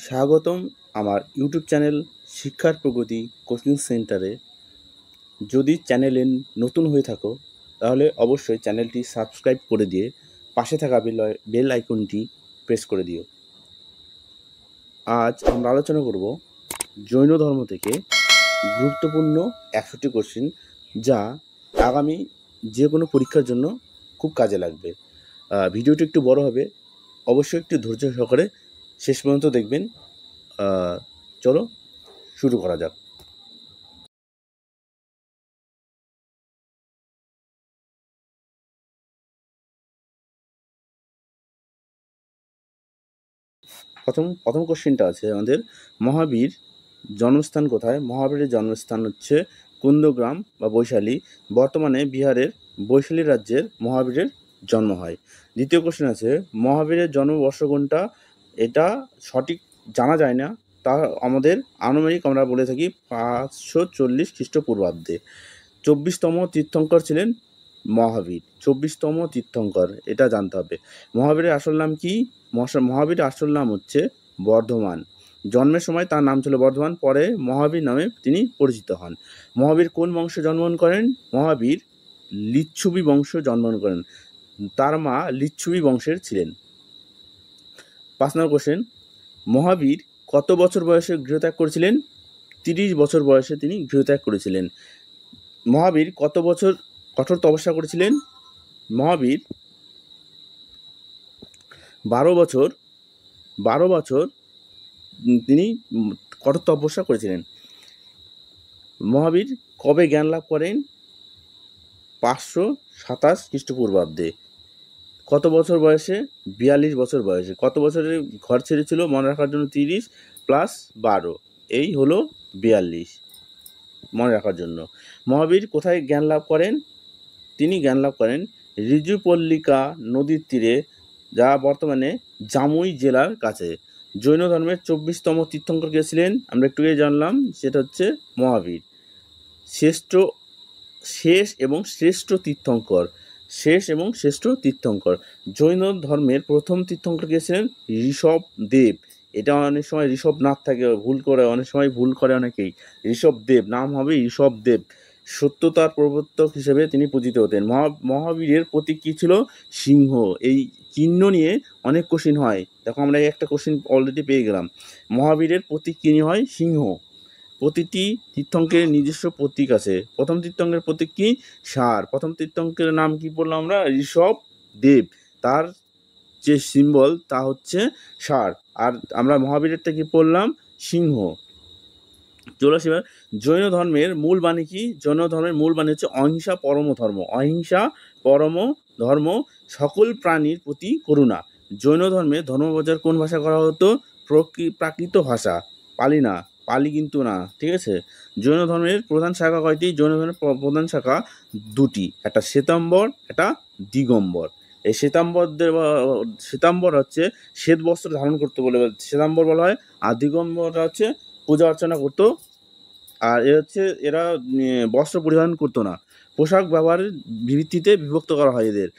স্বাগতম আমার YouTube channel শিক্ষার প্রগতি কোচিং সেন্টারে। যদি চ্যানেলে নতুন হয়ে থাকো তাহলে অবশ্যই চ্যানেলটি সাবস্ক্রাইব করে দিয়ে পাশে থাকা বেল আইকনটি প্রেস করে দিও। আজ আমরা আলোচনা করব জৈন ধর্ম থেকে গুরুত্বপূর্ণ 100টি কোশ্চেন, যা আগামী যে কোনো পরীক্ষার জন্য খুব কাজে লাগবে। ভিডিওটি একটু বড় হবে, অবশ্যই একটু ধৈর্য সহকারে শেষ পর্যন্ত দেখবেন। চলো শুরু করা যাক। প্রথম কোশ্চেনটা আছে আমাদের, মহাবীর জন্মস্থান কোথায়? মহাবীরের জন্মস্থান হচ্ছে কুন্দগ্রাম বা বৈশালী। বর্তমানে বিহারের বৈশালী রাজ্যের মহাবীরের জন্ম হয়। দ্বিতীয় কোশ্চেন আছে, মহাবীরের জন্মবর্ষ কোনটা? এটা সঠিক জানা যায় না, তা আমাদের আনুমানিক আমরা বলে থাকি 540 খ্রিস্টপূর্বাব্দে। 24তম তীর্থঙ্কর ছিলেন মহাবীর। 24তম তীর্থঙ্কর, এটা জানতে হবে। মহাবীরের আসল নাম কি? মহাবীরের আসল নাম হচ্ছে বর্ধমান। জন্মের সময় তার নাম ছিল বর্ধমান, পরে মহাবীর নামে তিনি পরিচিত হন। মহাবীর কোন বংশে জন্মগ্রহণ করেন? মহাবীর লিচ্ছবি বংশে জন্মগ্রহণ করেন। তার মা লিচ্ছবি বংশের ছিলেন। 5 নম্বর কোশ্চেন, মহাবীর কত বছর বয়সে গৃহত্যাগ করেছিলেন? 30 বছর বয়সে তিনি গৃহত্যাগ করেছিলেন। মহাবীর কত বছর কঠোর তপস্যা করেছিলেন? মহাবীর 12 বছর তিনি কঠোর তপস্যা করেছিলেন। মহাবীর কবে জ্ঞান লাভ করেন? 527 খ্রিস্টপূর্বাব্দে। কত বছর বয়সে? 42 বছর বয়সে। কত বছরে ঘর ছেড়েছিল? মনে রাখার জন্য 30 প্লাস 12, এই হলো 42, মনে রাখার জন্য। মহাবীর কোথায় জ্ঞান লাভ করেন? তিনি জ্ঞান লাভ করেন ঋজুপল্লিকা নদীর তীরে, যা বর্তমানে জামুই জেলার কাছে। জৈন ধর্মের 24তম তীর্থঙ্কর কে ছিলেন? আমরা একটু আগে জানলাম, সেটা হচ্ছে মহাবীর। শেষ এবং শ্রেষ্ঠ তীর্থঙ্কর। জৈন ধর্মের প্রথম তীর্থঙ্কর কে ছিলেন? ঋষভদেব। এটা অনেক সময় ঋষভনাথ থাকে, অনেক সময় ভুল করে অনেকেই। ঋষভদেব, নাম হবে ঋষভদেব। সত্যতার প্রবর্তক হিসেবে তিনি পূজিত হতেন। মহাবীরের প্রতীক কী ছিল? সিংহ। এই চিহ্ন নিয়ে অনেক কোশ্চিন হয়। দেখো, আমরা একটা কোশ্চিন অলরেডি পেয়ে গেলাম। মহাবীরের প্রতীক কী হয়? সিংহ। প্রতিটি তীর্থঙ্কের নিজস্ব প্রতীক আছে। প্রথম তীর্থঙ্কের প্রতীক কি? ষাঁড়। প্রথম তীর্থঙ্কের নাম কি বললাম আমরা? ঋষভদেব। তার যে সিম্বল তা হচ্ছে ষাঁড়। আর আমরা মহাবীরেরটা কি পড়লাম? সিংহ। চলো এবার, জৈন ধর্মের মূল বাণী কি? জৈন ধর্মের মূল বাণী হচ্ছে অহিংসা পরম ধর্ম। অহিংসা পরম ধর্ম, সকল প্রাণীর প্রতি করুণা। জৈন ধর্মে ধর্মপ্রচার কোন ভাষা করা হতো? প্রাকৃত ভাষা, পালি কিন্তু না, ঠিক আছে। জৈন ধর্মের প্রধান শাখা কয়টি? জৈন ধর্মের প্রধান শাখা 2টি, একটা শ্বেতাম্বর, একটা দিগম্বর। এই শ্বেতাম্বর হচ্ছে শ্বেত বস্ত্র ধারণ করতে বলে শ্বেতাম্বর বলা হয়, আর দিগম্বরটা হচ্ছে পূজা অর্চনা করতো। আর এরা বস্ত্র পরিধান করতো না। পোশাক ব্যবহারের ভিত্তিতে বিভক্ত করা হয় এদের।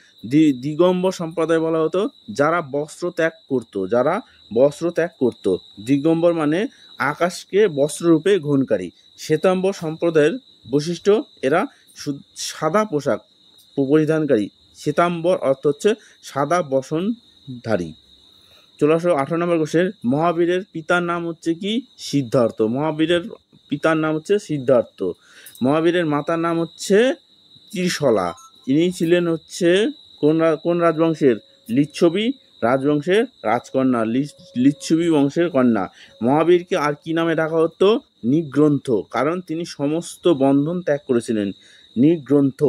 দিগম্বর সম্প্রদায় বলা হতো যারা বস্ত্র ত্যাগ করতো। দিগম্বর মানে আকাশকে বস্ত্ররূপে গ্রহণকারী। শ্বেতাম্বর সম্প্রদায়ের বৈশিষ্ট্য, এরা সাদা পোশাক পরিধানকারী। শ্বেতাম্বর অর্থ হচ্ছে সাদা বসনধারী। চলে আসো 18 নম্বর কোশ্চেন, মহাবীরের পিতার নাম হচ্ছে কি? সিদ্ধার্থ। মহাবীরের মাতার নাম হচ্ছে ত্রিশলা। ইনি ছিলেন হচ্ছে কোন রাজবংশের? লিচ্ছবি রাজবংশের রাজকন্যা, লিচ্ছবি বংশের কন্যা। মহাবীরকে আর কি নামে ডাকা হতো? নিগ্রন্থ, কারণ তিনি সমস্ত বন্ধন ত্যাগ করেছিলেন। নিগ্রন্থ।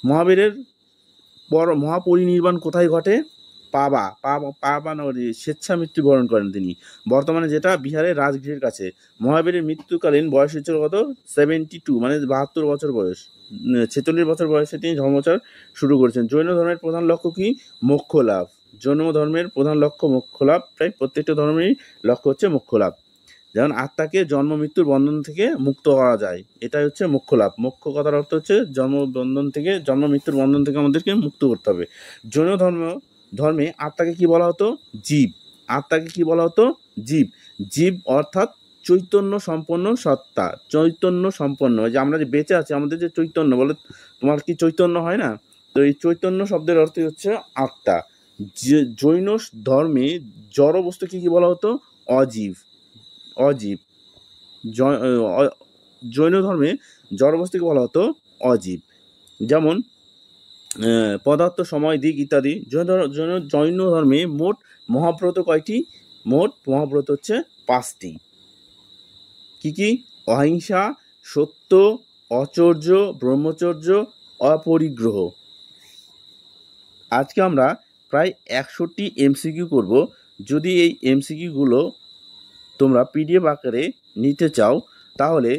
মহাবীরের মহাপরিনির্বাণ কোথায় ঘটে? পাবা নগরী স্বেচ্ছা মৃত্যুবরণ করেন তিনি, বর্তমানে যেটা বিহারের রাজগৃহের কাছে। মহাবীরের মৃত্যুকালীন বয়স হচ্ছিল কত? 72, মানে 72 বছর বয়স। 46 বছর বয়সে তিনি ধর্মচার শুরু করেছেন। জৈন ধর্মের প্রধান লক্ষ্য কি? মোক্ষ লাভ। জৈন ধর্মের প্রধান লক্ষ্য মোক্ষ লাভ। প্রায় প্রত্যেকটা ধর্মেরই লক্ষ্য হচ্ছে মোক্ষ লাভ। যেমন আত্মাকে জন্ম মৃত্যুর বন্ধন থেকে মুক্ত করা যায়, এটাই হচ্ছে মোক্ষ লাভ। মোক্ষ কথার অর্থ হচ্ছে জন্ম মৃত্যুর বন্ধন থেকে আমাদেরকে মুক্ত করতে হবে। জৈন ধর্মে আত্মাকে কি বলা হতো? জীব। আত্মাকে কি বলা হতো? জীব। জীব অর্থাৎ চৈতন্য সম্পন্ন সত্তা, চৈতন্য সম্পন্ন। যে আমরা যে বেঁচে আছি, আমাদের যে চৈতন্য বলে, তোমার কি চৈতন্য হয় না? তো এই চৈতন্য শব্দের অর্থ হচ্ছে আত্মা। জৈন ধর্মে জড় বস্তুকে কি বলা হতো? অজীব। অজীব। জৈন ধর্মে জড় বস্তুকে বলা হতো অজীব। যেমন পদার্থ, সময়, দিক ইত্যাদি। জৈন ধর্মে মোট মহাব্রত কয়টি? মোট মহাব্রত হচ্ছে 5টি। কি কি? অহিংসা, সত্য, অচর্য, ব্রহ্মচর্য, অপরিগ্রহ। আজকে আমরা প্রায় 100টি এমসিকিউ করব। যদি এই এমসিকিউগুলো তোমরা পিডিএফ আকারে নিতে চাও, তাহলে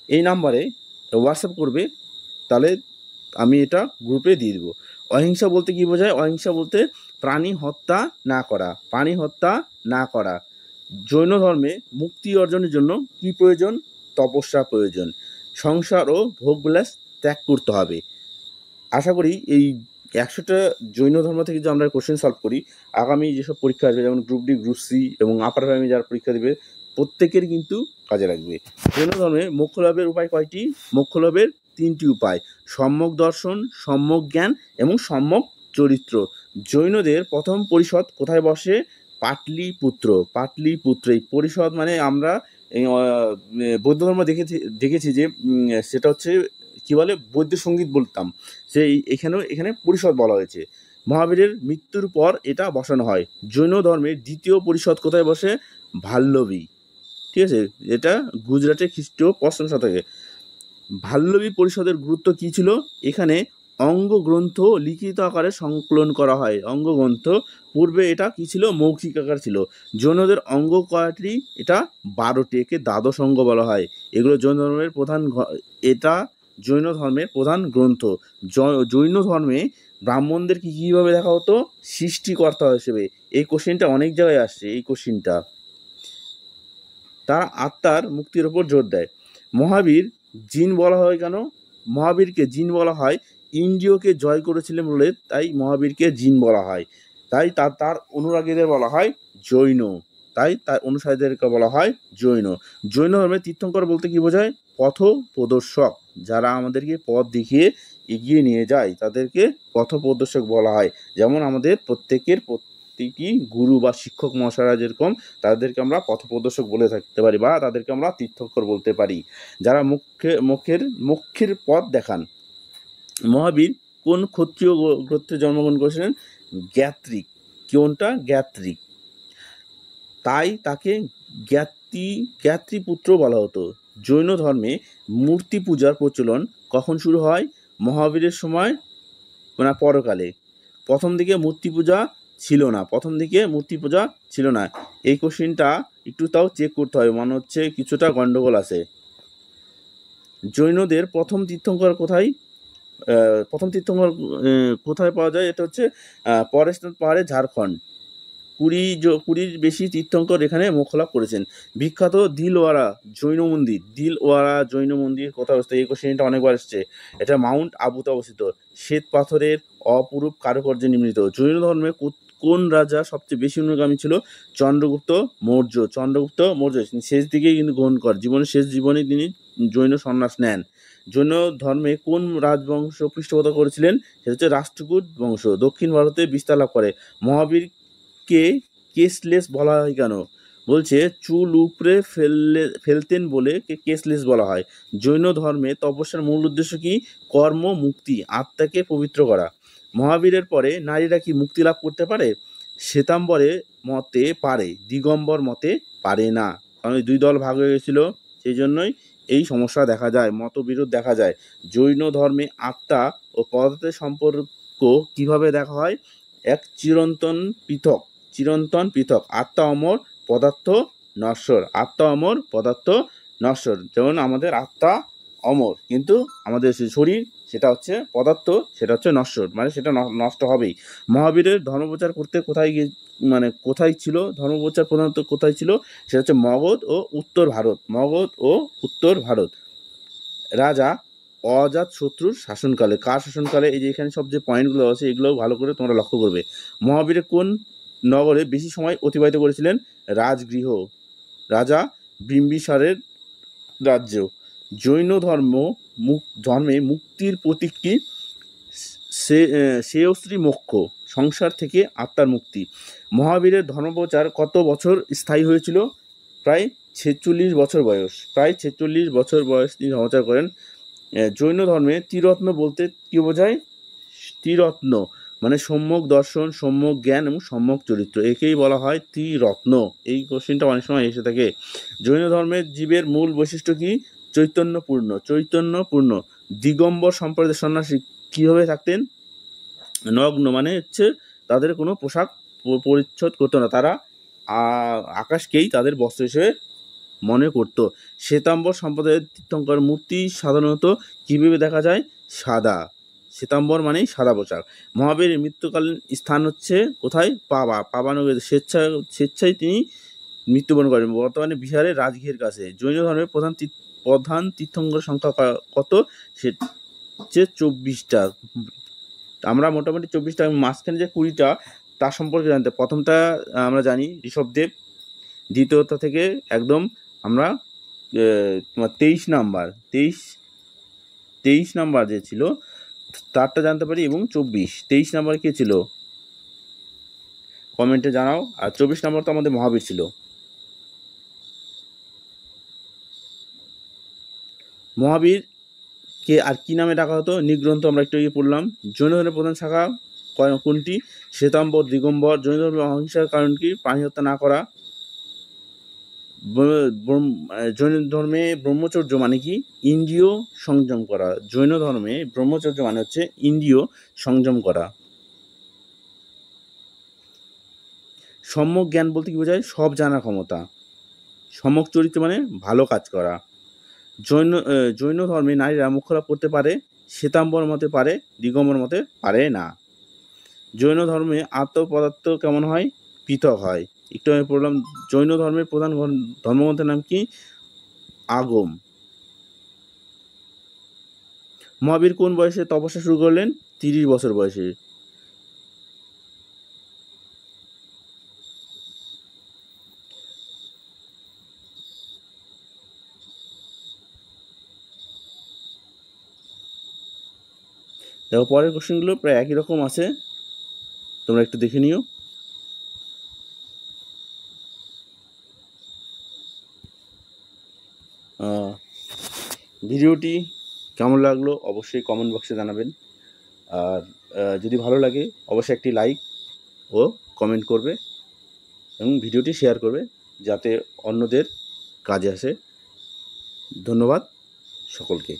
এই নাম্বারে হোয়াটসঅ্যাপ করবে, তাহলে আমি এটা গ্রুপে দিয়ে দেবো। অহিংসা বলতে কি বোঝায়? অহিংসা বলতে প্রাণী হত্যা না করা, প্রাণী হত্যা না করা। জৈন ধর্মে মুক্তি অর্জনের জন্য কি প্রয়োজন? তপস্যা প্রয়োজন। সংসার ও ভোগবিলাস ত্যাগ করতে হবে। আশা করি এই 100টা জৈন ধর্ম থেকে যে আমরা কোশ্চেন সলভ করি, আগামী যেসব পরীক্ষা আসবে, যেমন গ্রুপ ডি, গ্রুপ সি এবং আপার প্রাইমারি যারা পরীক্ষা দেবে, প্রত্যেকের কিন্তু কাজে লাগবে। জৈন ধর্মে মোক্ষ লাভের উপায় কয়টি? মোক্ষ লাভের 3টি উপায়: সম্যক দর্শন, সম্যক জ্ঞান এবং সম্যক চরিত্র। জৈনদের প্রথম পরিষদ কোথায় বসে? পাটলিপুত্র। পাটলিপুত্র। এই পরিষদ মানে আমরা বৌদ্ধ ধর্ম দেখেছি যে সেটা হচ্ছে কি বলে, বৈদ্য সঙ্গীত বলতাম, সেই এখানে পরিষদ বলা হয়েছে। মহাবীরের মৃত্যুর পর এটা বসানো হয়। জৈন ধর্মের দ্বিতীয় পরিষদ কোথায় বসে? ভাল্লভী। ঠিক আছে, এটা গুজরাটের খ্রিস্টীয় 5ম শতকে। ভাল্লভী পরিষদের গুরুত্ব কি ছিল? এখানে অঙ্গ গ্রন্থ লিখিত আকারে সংকলন করা হয়। অঙ্গ গ্রন্থ, পূর্বে এটা কি ছিল? মৌখিক আকার ছিল। জৈনদের অঙ্গ কয়টি? এটা 12টি। একে দ্বাদশ অঙ্গ বলা হয়। এগুলো জৈন ধর্মের এটা জৈন ধর্মের প্রধান গ্রন্থ। জৈন ধর্মে ব্রাহ্মণদের কিভাবে দেখা হতো? সৃষ্টিকর্তা হিসেবে। এই কোশ্চেনটা অনেক জায়গায় আসছে। এই কোশ্চেনটা তারা আত্মার মুক্তির উপর জোর দেয়। মহাবীর জিন বলা হয় কেন? মহাবীরকে জিন বলা হয় ইন্দ্রিয়কে জয় করেছিলেন বলে, তাই মহাবীরকে জিন বলা হয়। তাই তার অনুরাগীদের বলা হয় জৈন। তাই তার অনুসারীদেরকে বলা হয় জৈন। জৈন ধর্মে তীর্থঙ্কর বলতে কি বোঝায়? পথ প্রদর্শক। যারা আমাদেরকে পথ দেখিয়ে এগিয়ে নিয়ে যায় তাদেরকে পথ প্রদর্শক বলা হয়। যেমন আমাদের প্রত্যেকটি গুরু বা শিক্ষক মহাশয়রা যেরকম, তাদেরকে আমরা পথপ্রদর্শক বলে থাকতে পারি, বা তাদেরকে আমরা তীর্থঙ্কর বলতে পারি, যারা মোক্ষের পথ দেখান। মহাবীর কোন ক্ষত্রিয় গোত্রে জন্মগ্রহণ করেছিলেন? জ্ঞাত্রিক। কোনটা? জ্ঞাত্রিক। তাই তাকে জ্ঞাত্রীপুত্র বলা হতো। জৈন ধর্মে মূর্তি পূজার প্রচলন কখন শুরু হয়? মহাবীরের সময় না পরকালে? প্রথম দিকে মূর্তি পূজা ছিল না। এই কোশ্চেনটা একটু তাও চেক করতে হবে, মনে হচ্ছে কিছুটা গন্ডগোল আছে। জৈনদের প্রথম তীর্থঙ্কর কোথায় পাওয়া যায়? এটা হচ্ছে পরেশনাথ পাহাড়ে, ঝাড়খণ্ড। 20 বেশি তীর্থঙ্কর এখানে মোক্ষ লাভ করেছেন। বিখ্যাত দিলওয়ারা জৈন মন্দির কোথায় অবস্থিত? এই কোশ্চেনটা অনেকবার এসছে। এটা মাউন্ট আবুতে অবস্থিত। শ্বেত পাথরের অপরূপ কারুকার্যে নির্মিত। জৈন ধর্মে কোন রাজা সবচেয়ে বেশি অনুগামী ছিল? চন্দ্রগুপ্ত মৌর্য। শেষ দিকেই কিন্তু গ্রহণ করেন, জীবনের শেষ জীবনে তিনি জৈন সন্ন্যাস নেন। জৈন ধর্মে কোন রাজবংশ পৃষ্ঠপোষকতা করেছিলেন? সেটা হচ্ছে রাষ্ট্রকূট বংশ। দক্ষিণ ভারতে বিস্তার লাভ করে। মহাবীরকে কেসলেস বলা হয় কেন? বলছে চুল উপড়ে ফেলতেন বলে কেসলেস বলা হয়। জৈন ধর্মে তপস্যার মূল উদ্দেশ্য কি? কর্ম মুক্তি, আত্মাকে পবিত্র করা। মহাবীরের পরে নারীরা কি মুক্তি লাভ করতে পারে? শ্বেতাম্বরের মতে পারে, দিগম্বর মতে পারে না। কারণ ওই 2 দল ভাগ হয়ে গেছিল, সেই জন্যই এই সমস্যা দেখা যায়, মতবিরোধ দেখা যায়। জৈন ধর্মে আত্মা ও পদার্থের সম্পর্ক কিভাবে দেখা হয়? এক চিরন্তন পৃথক। আত্মা অমর, পদার্থ নশ্বর। যেমন আমাদের আত্মা অমর, কিন্তু আমাদের শরীর সেটা হচ্ছে পদার্থ, সেটা হচ্ছে নশ্বর, মানে সেটা নষ্ট হবেই। মহাবীরের ধর্মপ্রচার করতে কোথায় ছিল? ধর্মপ্রচার প্রধানত কোথায় ছিল? সেটা হচ্ছে মগধ ও উত্তর ভারত। রাজা অজাতশত্রুর শাসনকালে। কার শাসনকালে? এই যে এখানে সব যে পয়েন্টগুলো আছে এগুলো ভালো করে তোমরা লক্ষ্য করবে। মহাবীর কোন নগরে বেশি সময় অতিবাহিত করেছিলেন? রাজগৃহ, রাজা বিম্বিসারের রাজ্য। জৈন ধর্মে মুক্তির প্রতীক কি? শ্রেয়শ্রী মোক্ষ, সংসার থেকে আত্মার মুক্তি। মহাবীরের ধর্মপ্রচার কত বছর স্থায়ী হয়েছিল? প্রায় 46 বছর বয়স। প্রায় 46 বছর বয়স তিনি ধর্মপ্রচার করেন। জৈন ধর্মে ত্রিরত্ন বলতে কি বোঝায়? ত্রিরত্ন মানে সম্যক দর্শন, সম্যক জ্ঞান এবং সম্যক চরিত্র, একেই বলা হয় ত্রিরত্ন। এই কোশ্চেনটা অনেক সময় এসে থাকে। জৈন ধর্মের জীবের মূল বৈশিষ্ট্য কি? চৈতন্যপূর্ণ। চৈতন্যপূর্ণ। দিগম্বর সম্প্রদায়ের সন্ন্যাসী কীভাবে থাকতেন? নগ্ন, মানে হচ্ছে তাদের কোনো পোশাক পরিচ্ছদ করতো না, তারা আকাশকেই তাদের বস্ত্র হিসেবে মনে করত। শ্বেতাম্বর সম্প্রদায়ের তীর্থঙ্কর মূর্তি সাধারণত কীভাবে দেখা যায়? সাদা। শ্বেতাম্বর মানেই সাদা পোশাক। মহাবীরের মৃত্যুকালীন স্থান হচ্ছে কোথায়? পাবা নগরীতে স্বেচ্ছায় তিনি মৃত্যুবরণ করেন, বর্তমানে বিহারের রাজগৃহের কাছে। জৈন ধর্মের প্রধান তীর্থঙ্কর সংখ্যা কত? সে হচ্ছে 24টা। আমরা মোটামুটি 24টা, মাঝখানে যে 20টা তার সম্পর্কে জানতে। প্রথমটা আমরা জানি ঋষভদেব, দ্বিতীয়টা থেকে একদম আমরা তোমার 23 নাম্বার যে ছিল তারটা জানতে পারি, এবং 23 নাম্বার কে ছিল কমেন্টে জানাও। আর 24 নাম্বার তো আমাদের মহাবীর ছিল। মহাবীর কে আর কি নামে ডাকা হতো? নিগ্রন্থ আমরা একটু পড়লাম। জৈন ধর্মের প্রধান শাখা কোনটি? শ্বেতাম্বর, দিগম্বর। জৈন ধর্মের অহিংসার কারণ কি? প্রাণী হত্যা না করা। জৈন ধর্মে ব্রহ্মচর্য মানে কি? ইন্দ্রিয় সংযম করা। জৈন ধর্মে ব্রহ্মচর্য মানে হচ্ছে ইন্দ্রিয় সংযম করা। সম্যক জ্ঞান বলতে কি বোঝায়? সব জানার ক্ষমতা। সম্যক চরিত্র মানে ভালো কাজ করা। জৈন ধর্মে নারীরা মুখোরা পড়তে পারে? শ্বেতাম্বর মতে পারে, দিগম্বর মতে পারে না। জৈন ধর্মে আত্মপদার্থ কেমন হয়? পৃথক হয়। একটু আমি পড়লাম। জৈন ধর্মের প্রধান ধর্মগ্রন্থের নাম কি? আগম। মহাবীর কোন বয়সে তপস্যা শুরু করলেন? 30 বছর বয়সে। দেখো পরের কোশ্চেনগুলো প্রায় একই রকম আছে, তোমরা একটু দেখে নিও। ভিডিওটি কেমন লাগলো অবশ্যই কমেন্ট বক্সে জানাবেন। আর যদি ভালো লাগে অবশ্যই একটি লাইক ও কমেন্ট করবে এবং ভিডিওটি শেয়ার করবে যাতে অন্যদের কাজে আসে। ধন্যবাদ সকলকে।